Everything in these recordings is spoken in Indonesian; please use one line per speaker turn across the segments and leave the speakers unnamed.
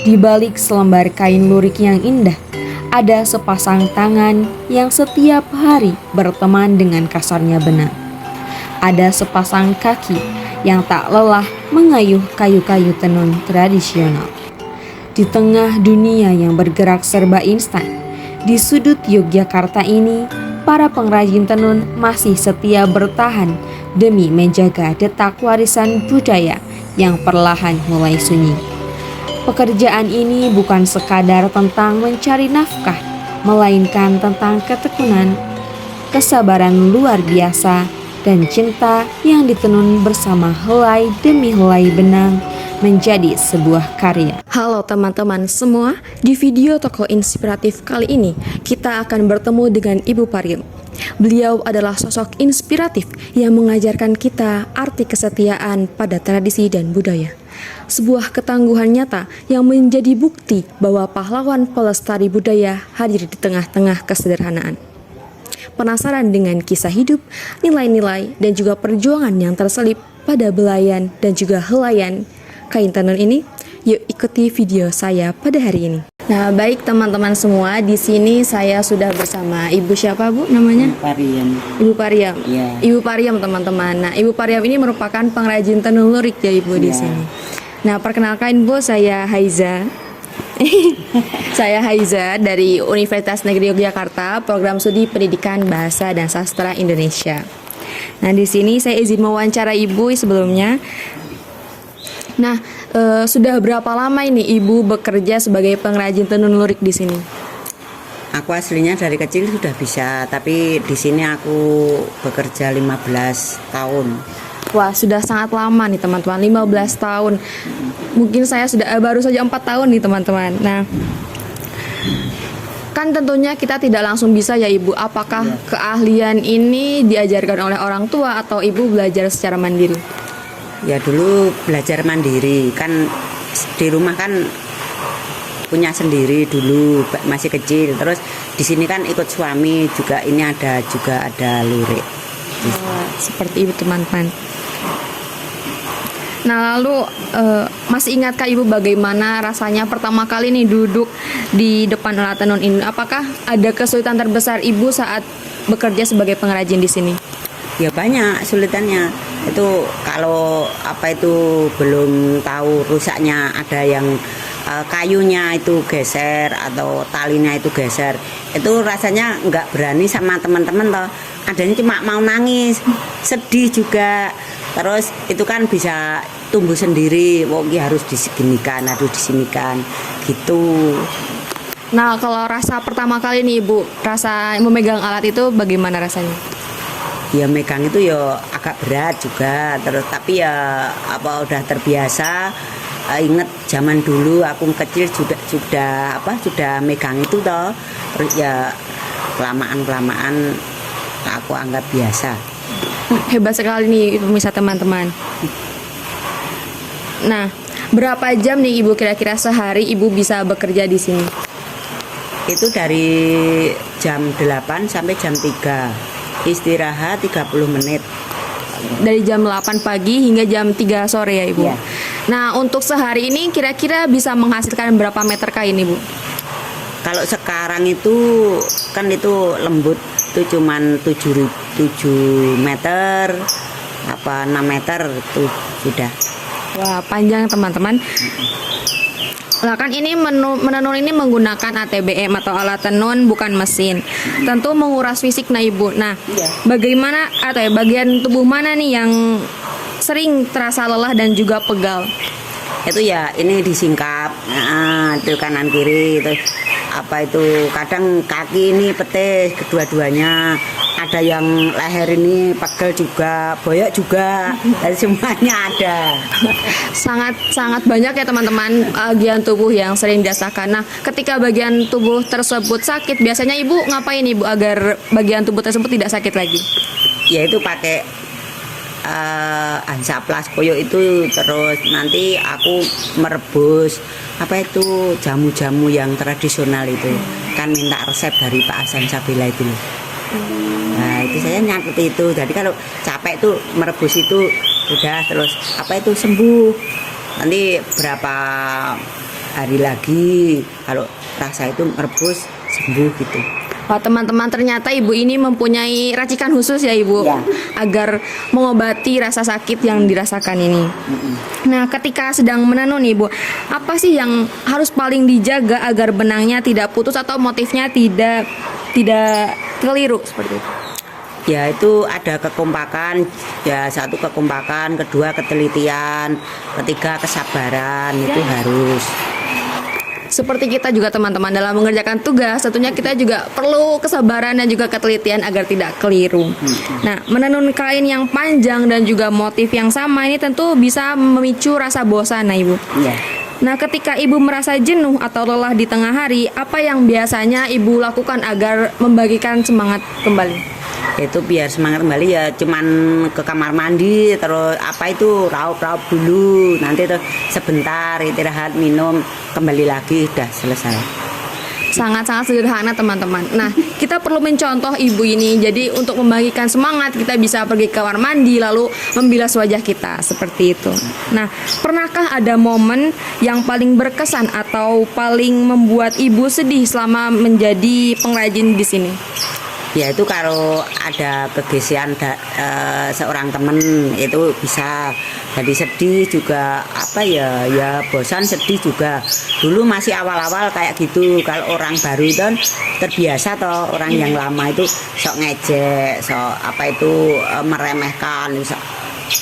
Di balik selembar kain lurik yang indah, ada sepasang tangan yang setiap hari berteman dengan kasarnya benang. Ada sepasang kaki yang tak lelah mengayuh kayu-kayu tenun tradisional. Di tengah dunia yang bergerak serba instan, di sudut Yogyakarta ini, para pengrajin tenun masih setia bertahan demi menjaga detak warisan budaya yang perlahan mulai sunyi. Pekerjaan ini bukan sekadar tentang mencari nafkah, melainkan tentang ketekunan, kesabaran luar biasa, dan cinta yang ditenun bersama helai demi helai benang menjadi sebuah karya. Halo teman-teman semua, di video tokoh inspiratif kali ini kita akan bertemu dengan Ibu Pariem. Beliau adalah sosok inspiratif yang mengajarkan kita arti kesetiaan pada tradisi dan budaya. Sebuah ketangguhan nyata yang menjadi bukti bahwa pahlawan pelestari budaya hadir di tengah-tengah kesederhanaan. Penasaran dengan kisah hidup, nilai-nilai, dan juga perjuangan yang terselip pada belayan dan juga helaian kain tenun ini? Yuk ikuti video saya pada hari ini. Nah, baik teman-teman semua, di sini saya sudah bersama Ibu siapa, Bu, namanya?
Pariem.
Ibu Pariem.
Ya.
Ibu Pariem, teman-teman. Nah, Ibu Pariem ini merupakan pengrajin tenun lurik ya, Ibu, di
Ya.
sini. Nah, perkenalkan, Bu, saya Haiza. Saya Haiza dari Universitas Negeri Yogyakarta, Program Studi Pendidikan Bahasa dan Sastra Indonesia. Nah, di sini saya izin mewawancara Ibu sebelumnya. Nah, sudah berapa lama ini Ibu bekerja sebagai pengrajin tenun lurik di sini?
Aku aslinya dari kecil sudah bisa, tapi di sini aku bekerja 15 tahun.
Wah, sudah sangat lama nih teman-teman, 15 tahun. Mungkin saya sudah baru saja 4 tahun nih teman-teman. Nah, kan tentunya kita tidak langsung bisa ya Ibu. Apakah keahlian ini diajarkan oleh orang tua atau Ibu belajar secara mandiri?
Ya dulu belajar mandiri, kan di rumah kan punya sendiri dulu masih kecil. Terus di sini kan ikut suami juga, ini ada lurik.
Seperti itu teman-teman. Nah, lalu masih ingatkah Ibu bagaimana rasanya pertama kali nih duduk di depan alat tenun ini? Apakah ada kesulitan terbesar Ibu saat bekerja sebagai pengrajin di sini?
Ya banyak sulitannya. Itu kalau belum tahu rusaknya, ada yang kayunya itu geser atau talinya itu geser, itu rasanya nggak berani sama teman-teman toh. Adanya cuma mau nangis, sedih juga. Terus itu kan bisa tumbuh sendiri. Harus diseginikan, harus disinikan gitu.
Nah, kalau rasa pertama kali nih Ibu, rasa memegang alat itu bagaimana rasanya?
Ya megang itu ya agak berat juga, terus tapi ya udah terbiasa. Ingat zaman dulu aku kecil sudah megang itu toh. Terus ya kelamaan aku anggap biasa.
Hebat sekali nih pemirsa teman-teman. Nah, berapa jam nih Ibu kira-kira sehari Ibu bisa bekerja di sini?
Itu dari jam 8 sampai jam 3. Istirahat 30 menit.
Dari jam 8 pagi hingga jam 3 sore ya Ibu?
Ya.
Nah, untuk sehari ini kira-kira bisa menghasilkan berapa meter kain Ibu?
Kalau sekarang itu kan itu lembut, itu cuman 7 meter, 6 meter itu sudah.
Wah, panjang teman-teman. Nah, kan ini menenun ini menggunakan ATBM atau alat tenun bukan mesin. Tentu menguras fisik nah Ibu. Nah,
Iya.
bagaimana bagian tubuh mana nih yang sering terasa lelah dan juga pegal?
Itu ya ini disingkap, itu kanan kiri, terus kadang kaki ini petis kedua-duanya, ada yang leher ini pegel juga, boyok juga, dan semuanya ada.
Sangat banyak ya teman-teman bagian tubuh yang sering dirasakan. Nah, ketika bagian tubuh tersebut sakit, biasanya Ibu ngapain Ibu agar bagian tubuh tersebut tidak sakit lagi?
Ya itu pakai Hansaplast koyo itu, terus nanti aku merebus jamu-jamu yang tradisional itu, kan minta resep dari Pak Hasan Sabila itu loh. Nah itu saya nyatet itu, jadi kalau capek tuh merebus itu udah, terus sembuh. Nanti berapa hari lagi kalau rasa itu merebus sembuh gitu.
Wah teman-teman, ternyata ibu ini mempunyai racikan khusus ya ibu,
Ya.
agar mengobati rasa sakit yang dirasakan ini. Nah ketika sedang menenun ibu, apa sih yang harus paling dijaga agar benangnya tidak putus atau motifnya tidak keliru seperti itu?
Ya itu ada kekompakan, ya satu kekompakan, kedua ketelitian, ketiga kesabaran itu harus.
Seperti kita juga teman-teman dalam mengerjakan tugas, tentunya kita juga perlu kesabaran dan juga ketelitian agar tidak keliru. Nah, menenun kain yang panjang dan juga motif yang sama ini tentu bisa memicu rasa bosan, nah ibu.
Ya.
Nah, ketika ibu merasa jenuh atau lelah di tengah hari, apa yang biasanya ibu lakukan agar membagikan semangat kembali?
Itu biar semangat kembali ya cuman ke kamar mandi, terus apa itu raup-raup dulu, nanti tuh sebentar istirahat minum, kembali lagi udah selesai.
Sangat-sangat sederhana teman-teman. Nah, kita perlu mencontoh ibu ini. Jadi untuk membagikan semangat kita bisa pergi ke kamar mandi lalu membilas wajah kita seperti itu. Nah, pernahkah ada momen yang paling berkesan atau paling membuat ibu sedih selama menjadi pengrajin di sini?
Ya itu kalau ada kegesian seorang temen itu bisa jadi sedih juga, apa ya bosan sedih juga. Dulu masih awal-awal kayak gitu, kalau orang baru itu kan terbiasa toh, orang yang lama itu sok ngejek, sok apa itu meremehkan,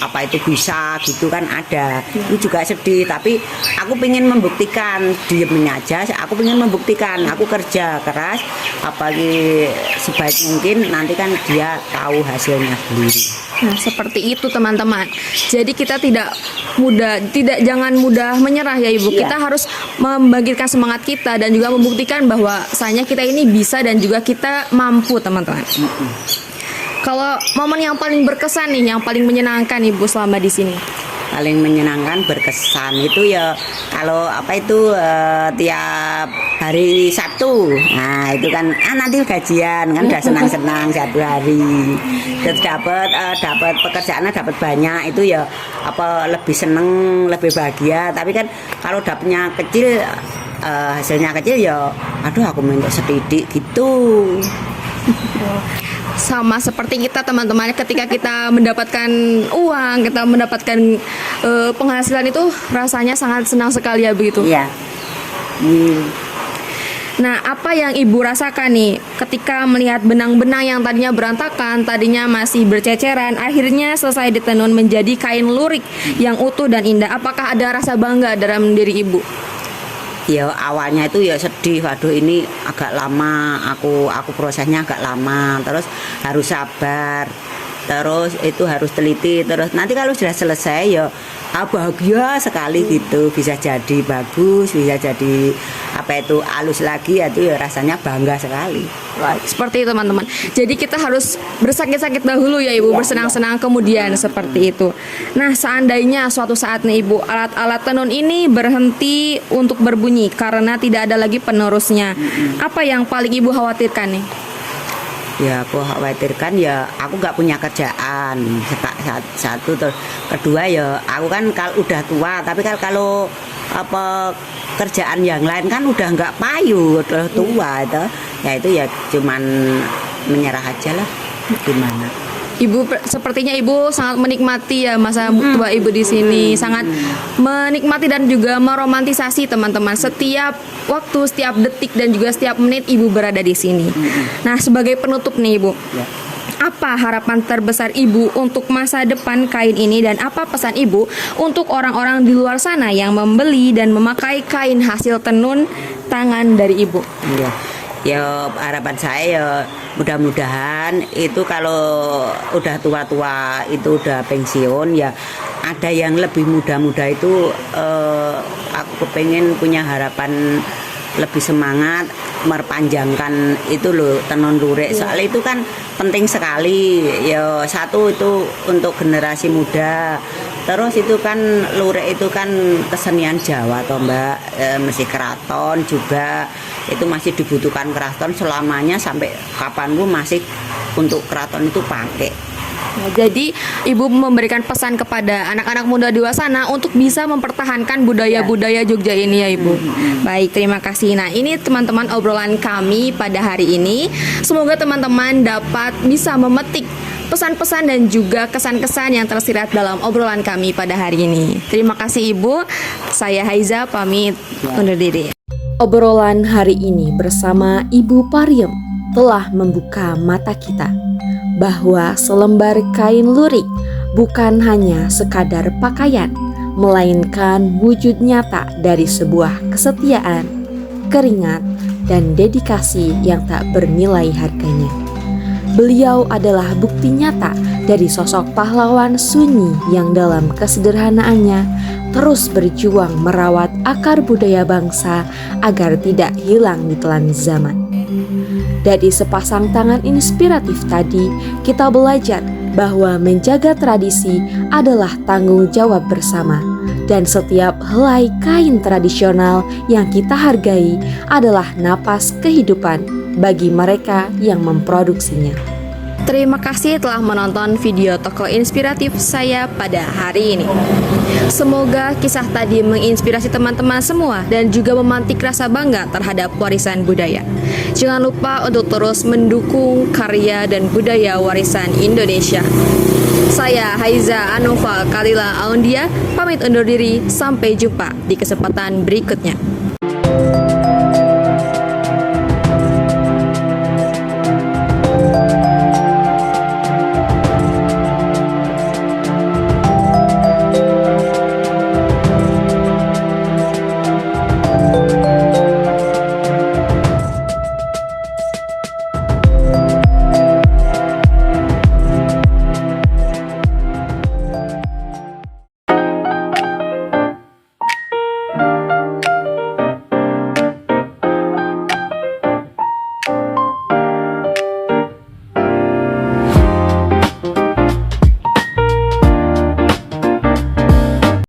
apa itu bisa gitu kan ada. Itu juga sedih, tapi aku pengen membuktikan, diemin aja, aku pengen membuktikan, aku kerja keras apalagi sebaik mungkin, nanti kan dia tahu hasilnya sendiri.
Nah, seperti itu teman-teman. Jadi kita jangan mudah menyerah ya ibu.
Iya.
Kita harus membangkitkan semangat kita dan juga membuktikan bahwa bahwasanya kita ini bisa dan juga kita mampu teman-teman. Kalau momen yang paling berkesan nih, yang paling menyenangkan ibu selama di sini?
Paling menyenangkan berkesan itu ya kalau apa itu tiap hari Sabtu, nah itu kan nanti gajian kan udah senang-senang satu hari, terus dapat pekerjaannya dapat banyak, itu ya apa lebih seneng, lebih bahagia. Tapi kan kalau dapatnya kecil, hasilnya kecil ya aduh aku minta setidik gitu.
Sama seperti kita teman-teman, ketika kita mendapatkan uang, kita mendapatkan penghasilan itu rasanya sangat senang sekali ya begitu.
Iya.
Nah, apa yang ibu rasakan nih ketika melihat benang-benang yang tadinya berantakan, tadinya masih berceceran, akhirnya selesai ditenun menjadi kain lurik yang utuh dan indah? Apakah ada rasa bangga dalam diri ibu?
Ya awalnya itu ya sedih, waduh ini agak lama, aku prosesnya agak lama, terus harus sabar, terus itu harus teliti, terus nanti kalau sudah selesai ya bahagia sekali gitu, bisa jadi bagus, bisa jadi apa itu halus lagi, itu ya rasanya bangga sekali.
Wah, seperti itu teman-teman. Jadi kita harus bersakit-sakit dahulu ya ibu, bersenang-senang kemudian seperti itu. Nah, seandainya suatu saat nih ibu, alat-alat tenun ini berhenti untuk berbunyi karena tidak ada lagi penerusnya, apa yang paling ibu khawatirkan nih?
Ya aku khawatirkan ya aku nggak punya kerjaan, satu, terus kedua ya aku kan kalau udah tua, tapi kalau apa kerjaan yang lain kan udah nggak payu, udah tua itu, ya itu ya cuman menyerah aja lah, gimana.
Ibu sepertinya ibu sangat menikmati ya masa tua ibu di sini, sangat menikmati dan juga meromantisasi teman-teman setiap waktu, setiap detik dan juga setiap menit ibu berada di sini. Nah, sebagai penutup nih ibu, apa harapan terbesar ibu untuk masa depan kain ini dan apa pesan ibu untuk orang-orang di luar sana yang membeli dan memakai kain hasil tenun tangan dari ibu?
Ya harapan saya ya mudah-mudahan itu kalau udah tua-tua itu udah pensiun ya ada yang lebih muda-muda itu, aku kepengen punya harapan lebih semangat merpanjangkan itu loh tenun lurik, soalnya itu kan penting sekali ya, satu itu untuk generasi muda, terus itu kan lurik itu kan kesenian Jawa toh mbak, masih keraton juga, itu masih dibutuhkan keraton selamanya sampai kapanpun masih untuk keraton itu pakai
Jadi Ibu memberikan pesan kepada anak-anak muda di luar sana untuk bisa mempertahankan budaya-budaya Jogja ini ya Ibu. Baik, terima kasih. Nah, ini teman-teman obrolan kami pada hari ini. Semoga teman-teman dapat bisa memetik pesan-pesan dan juga kesan-kesan yang tersirat dalam obrolan kami pada hari ini. Terima kasih Ibu. Saya Haiza pamit undur diri. Obrolan hari ini bersama Ibu Pariem telah membuka mata kita bahwa selembar kain lurik bukan hanya sekadar pakaian, melainkan wujud nyata dari sebuah kesetiaan, keringat, dan dedikasi yang tak bernilai harganya. Beliau adalah bukti nyata dari sosok pahlawan sunyi yang dalam kesederhanaannya terus berjuang merawat akar budaya bangsa agar tidak hilang di telan zaman. Dari sepasang tangan inspiratif tadi, kita belajar bahwa menjaga tradisi adalah tanggung jawab bersama, dan setiap helai kain tradisional yang kita hargai adalah napas kehidupan bagi mereka yang memproduksinya. Terima kasih telah menonton video tokoh inspiratif saya pada hari ini. Semoga kisah tadi menginspirasi teman-teman semua dan juga memantik rasa bangga terhadap warisan budaya. Jangan lupa untuk terus mendukung karya dan budaya warisan Indonesia. Saya Haiza Anova Kalila Aundia, pamit undur diri. Sampai jumpa di kesempatan berikutnya.